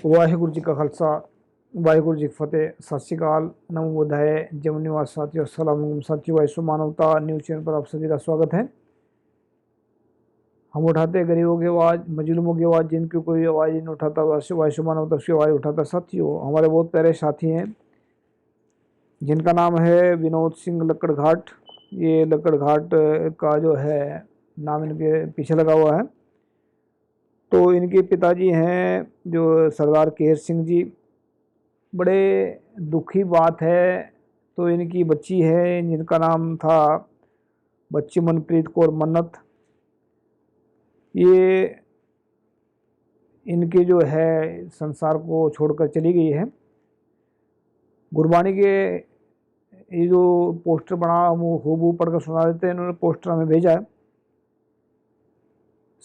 वाहिगुरु जी का खालसा वाहिगुरु जी की फतेह। सत श्री अकाल, नमो बुद्धाय, जय निवास साथियों, अस्सलाम वालेकुम साथियों। वाइसो मानवता न्यूज़ चैनल पर आप सभी का स्वागत है। हम उठाते हैं गरीबों की आवाज़, मजलूमों की आवाज़, जिनकी कोई आवाज़ नहीं उठाता, वाइसो मानवता उसकी आवाज़ उठाता। साथियों, हमारे बहुत प्यारे साथी हैं जिनका नाम है विनोद सिंह लक्कड़घाट। ये लक्कड़घाट का जो है नाम इनके पीछे लगा हुआ है। तो इनके पिताजी हैं जो सरदार केहर सिंह जी। बड़े दुखी बात है। तो इनकी बच्ची है जिनका नाम था बच्ची मनप्रीत कौर मन्नत। ये इनके जो है संसार को छोड़कर चली गई है। गुरबाणी के ये जो पोस्टर बना वो हूबहू पढ़कर सुना देते हैं। इन्होंने पोस्टर हमें भेजा है।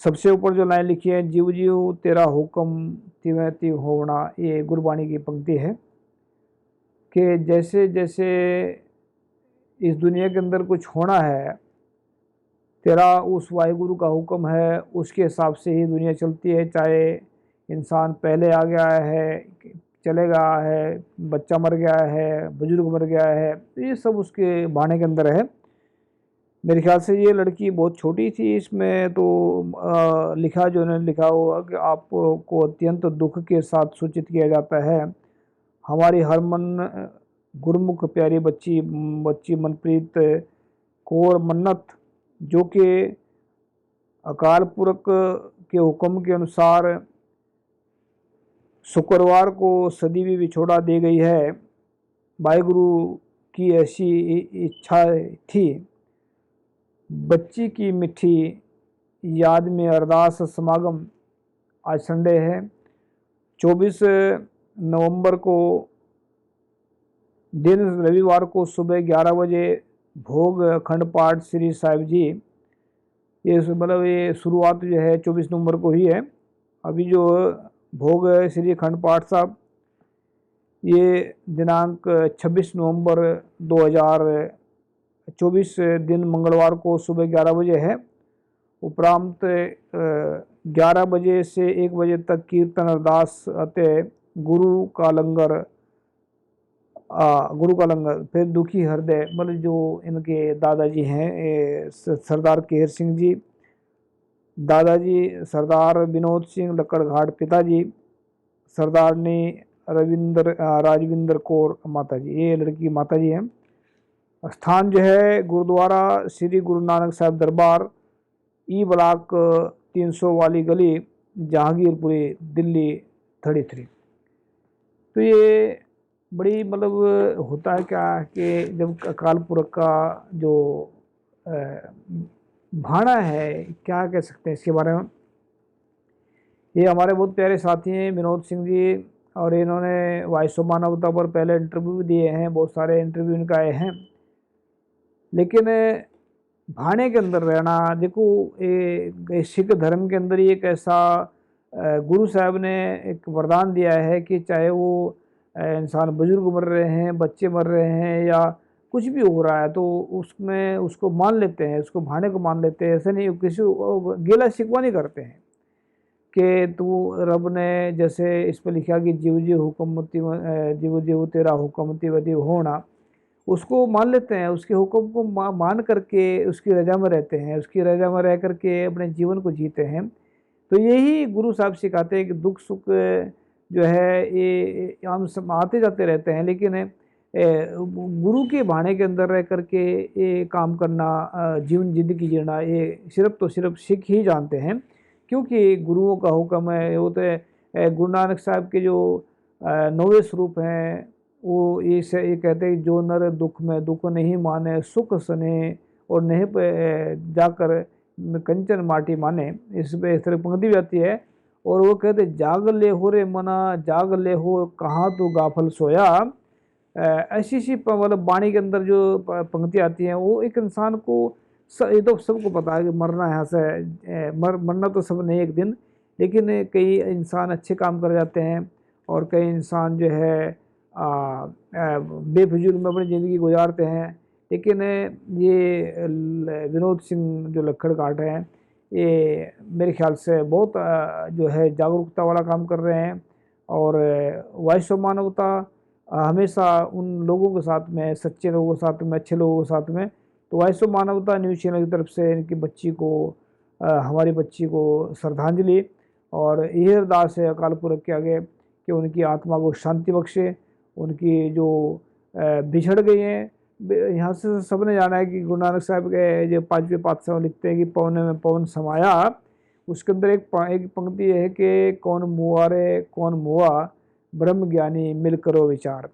सबसे ऊपर जो लाइन लिखी है, जीव जीव तेरा हुक्म तिवै तिव होना, ये गुरबाणी की पंक्ति है कि जैसे जैसे इस दुनिया के अंदर कुछ होना है, तेरा उस वाहिगुरु का हुक्म है, उसके हिसाब से ही दुनिया चलती है। चाहे इंसान पहले आ गया है, चले गया है, बच्चा मर गया है, बुजुर्ग मर गया है, तो ये सब उसके बहाने के अंदर है। मेरे ख्याल से ये लड़की बहुत छोटी थी इसमें। तो लिखा जो उन्होंने लिखा हुआ कि आपको अत्यंत दुख के साथ सूचित किया जाता है, हमारी हरमन गुरमुख प्यारी बच्ची बच्ची मनप्रीत कौर मन्नत, जो कि अकाल पुरख के हुक्म के अनुसार शुक्रवार को सदीवी विछोड़ा दे गई है। वाहिगुरु की ऐसी इच्छा थी। बच्ची की मिठी याद में अरदास समागम आज संडे है 24 नवंबर को, दिन रविवार को सुबह 11 बजे भोग अखंड पाठ श्री साहिब जी। ये मतलब ये शुरुआत जो है 24 नवंबर को ही है। अभी जो भोग है श्री अखंड पाठ साहब, ये दिनांक 26 नवंबर 2024 दिन मंगलवार को सुबह 11 बजे है। उपरांत 11 बजे से 1 बजे तक कीर्तन अरदास अतः गुरु का लंगर फिर दुखी हृदय, मतलब जो इनके दादाजी हैं सरदार केहर सिंह जी, दादाजी सरदार विनोद सिंह लक्कड़घाट, पिताजी सरदारनी राजविंदर कौर माताजी, ये लड़की माताजी हैं। स्थान जो है गुरुद्वारा श्री गुरु नानक साहब दरबार, ई ब्लॉक 300 वाली गली, जहांगीरपुरी, दिल्ली 33। तो ये बड़ी मतलब होता है क्या कि जब अकाल पुरख का जो भाना है, क्या कह सकते हैं इसके बारे में। ये हमारे बहुत प्यारे साथी हैं विनोद सिंह जी, और इन्होंने वाइसो मानवता पर पहले इंटरव्यू भी दिए हैं, बहुत सारे इंटरव्यू इनका आए हैं। लेकिन भाने के अंदर रहना, देखो ये सिख धर्म के अंदर ही एक ऐसा गुरु साहब ने एक वरदान दिया है कि चाहे वो इंसान बुजुर्ग मर रहे हैं, बच्चे मर रहे हैं, या कुछ भी हो रहा है, तो उसमें उसको मान लेते हैं, उसको भाने को मान लेते हैं। ऐसे नहीं किसी गिला शिकवा नहीं करते हैं कि तू रब ने जैसे इस पर लिखा कि जीव जीव हुक्मती जीव जीव तेरा हुक्मती वती होना, उसको मान लेते हैं। उसके हुक्म को मान करके उसकी रजा में रहते हैं, उसकी रजा में रह करके अपने जीवन को जीते हैं। तो यही गुरु साहब सिखाते हैं कि दुख सुख जो है ये हम सब आते जाते रहते हैं, लेकिन गुरु के बहाने के अंदर रह करके ये काम करना, जीवन जिंदगी जीना, ये सिर्फ तो सिर्फ सिख ही जानते हैं, क्योंकि गुरुओं का हुक्म है। वो तो गुरु नानक साहब के जो 9वें स्वरूप हैं, वो ये कहते हैं जो नर दुख में दुख नहीं माने, सुख सने और नहीं पे जाकर कंचन माटी माने, इस पे इस तरह पंक्ति भी आती है। और वो कहते जाग ले हो रे मना, जाग ले हो कहाँ तू गाफल सोया। ऐसी सी मतलब वाणी के अंदर जो पंक्ति आती हैं, वो एक इंसान को ये तो सबको पता है कि मरना है, यहाँ से मरना तो सब नहीं एक दिन, लेकिन कई इंसान अच्छे काम कर जाते हैं और कई इंसान जो है बेफिजूल में अपनी ज़िंदगी गुजारते हैं। लेकिन ये विनोद सिंह जो लक्कड़घाट हैं, ये मेरे ख्याल से बहुत जो है जागरूकता वाला काम कर रहे हैं। और वॉइस ऑफ मानवता हमेशा उन लोगों के साथ में, सच्चे लोगों के साथ में, अच्छे लोगों के साथ में। तो वॉइस ऑफ मानवता न्यूज़ चैनल की तरफ से इनकी बच्ची को, हमारी बच्ची को श्रद्धांजलि, और यही अरदास है अकाल पुरख के आगे कि उनकी आत्मा को शांति बख्शे। उनकी जो बिछड़ गई हैं, यहाँ से सबने जाना है कि गुरु नानक साहब के जो 5वें पातशाह लिखते हैं कि पवन में पवन समाया, उसके अंदर एक पंक्ति है कि कौन मुआ रे कौन मुआ, ब्रह्म ज्ञानी मिल करो विचार।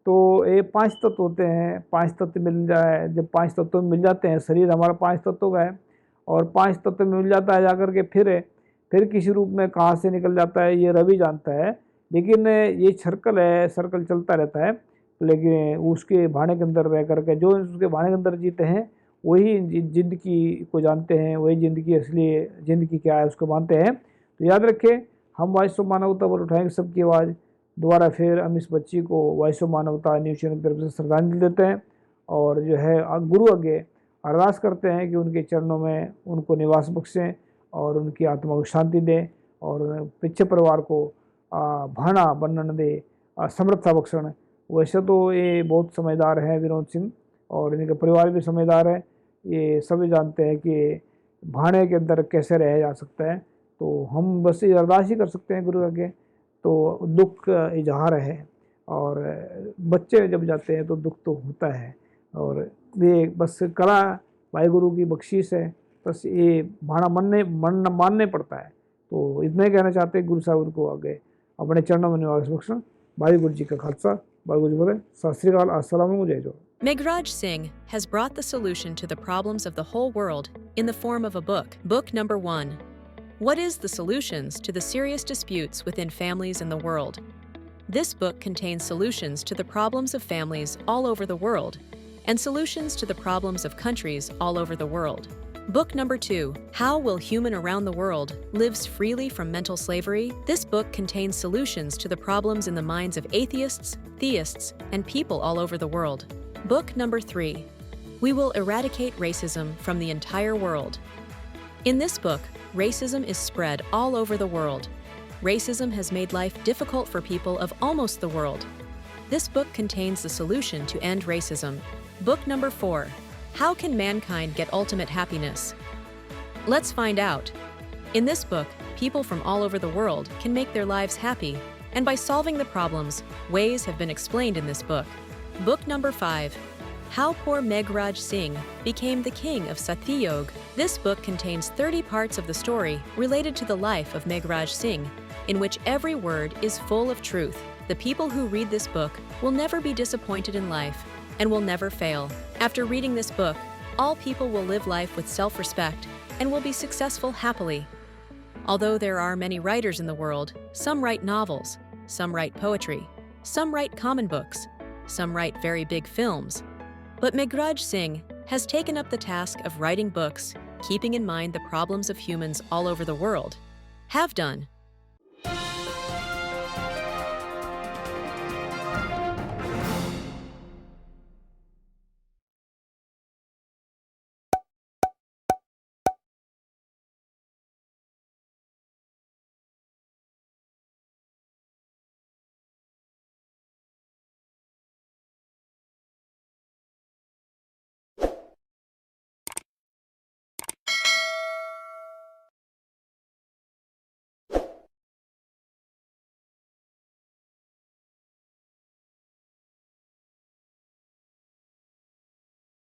तो ये 5 तत्व होते हैं, 5 तत्व मिल जाए, जब 5 तत्व मिल जाते हैं, शरीर हमारा 5 तत्व का है, और 5 तत्व मिल जाता है जाकर के फिर किसी रूप में कहाँ से निकल जाता है ये रवि जानता है। लेकिन ये सर्कल है, सर्कल चलता रहता है, लेकिन उसके भाने के अंदर रह करके जो उसके भाने के अंदर जीते हैं वही जिंदगी को जानते हैं, वही जिंदगी असली जिंदगी क्या है उसको मानते हैं। तो याद रखें, हम वॉइस ऑफ मानवता पर उठाएंगे सबकी आवाज़। दोबारा फिर हम इस बच्ची को वॉइस ऑफ मानवता न्यूज़ चैनल की तरफ से श्रद्धांजलि देते हैं, और जो है गुरु आगे अरदास करते हैं कि उनके चरणों में उनको निवास बख्शें और उनकी आत्मा को शांति दें, और पिछले परिवार को भाना बनने दे, समृद्धता बख्शण। वैसे तो ये बहुत समझदार हैं विनोद सिंह, और इनके परिवार भी समझदार है। ये सभी जानते हैं कि भाने के अंदर कैसे रहा जा सकता है। तो हम बस ये अरदास ही कर सकते हैं गुरु आगे। तो दुख इजहार है, और बच्चे जब जाते हैं तो दुख तो होता है, और ये बस कला वाहिगुरु की बख्शीश है, बस ये भाना मानने पड़ता है। तो इतना ही कहना चाहते हैं गुरु साहब को आगे अपने चरणों में निवास बख्शण। वाहिगुरु जी का खालसा, वाहिगुरु जी बोले, सत श्री अकाल, अस्सलाम वालेकुम, जय जोहार। Meghraj Singh has brought the solution to the problems of the whole world in the form of a book. Book number 1. What is the solutions to the serious disputes within families in the world? This book contains solutions to the problems of families all over the world and solutions to the problems of countries all over the world. Book number 2. How will human around the world lives freely from mental slavery? This book contains solutions to the problems in the minds of atheists, theists, and people all over the world. Book number 3. We will eradicate racism from the entire world. In this book, racism is spread all over the world. Racism has made life difficult for people of almost the world. This book contains the solution to end racism. Book number 4. How can mankind get ultimate happiness? Let's find out. In this book, people from all over the world can make their lives happy, and by solving the problems, ways have been explained in this book. Book number 5. How poor Meghraj Singh became the king of Satyog. This book contains 30 parts of the story related to the life of Meghraj Singh, in which every word is full of truth. The people who read this book will never be disappointed in life and will never fail. After reading this book, all people will live life with self-respect and will be successful happily. Although there are many writers in the world, some write novels, some write poetry, some write common books, some write very big films. But Meghraj Singh has taken up the task of writing books, keeping in mind the problems of humans all over the world. Have done.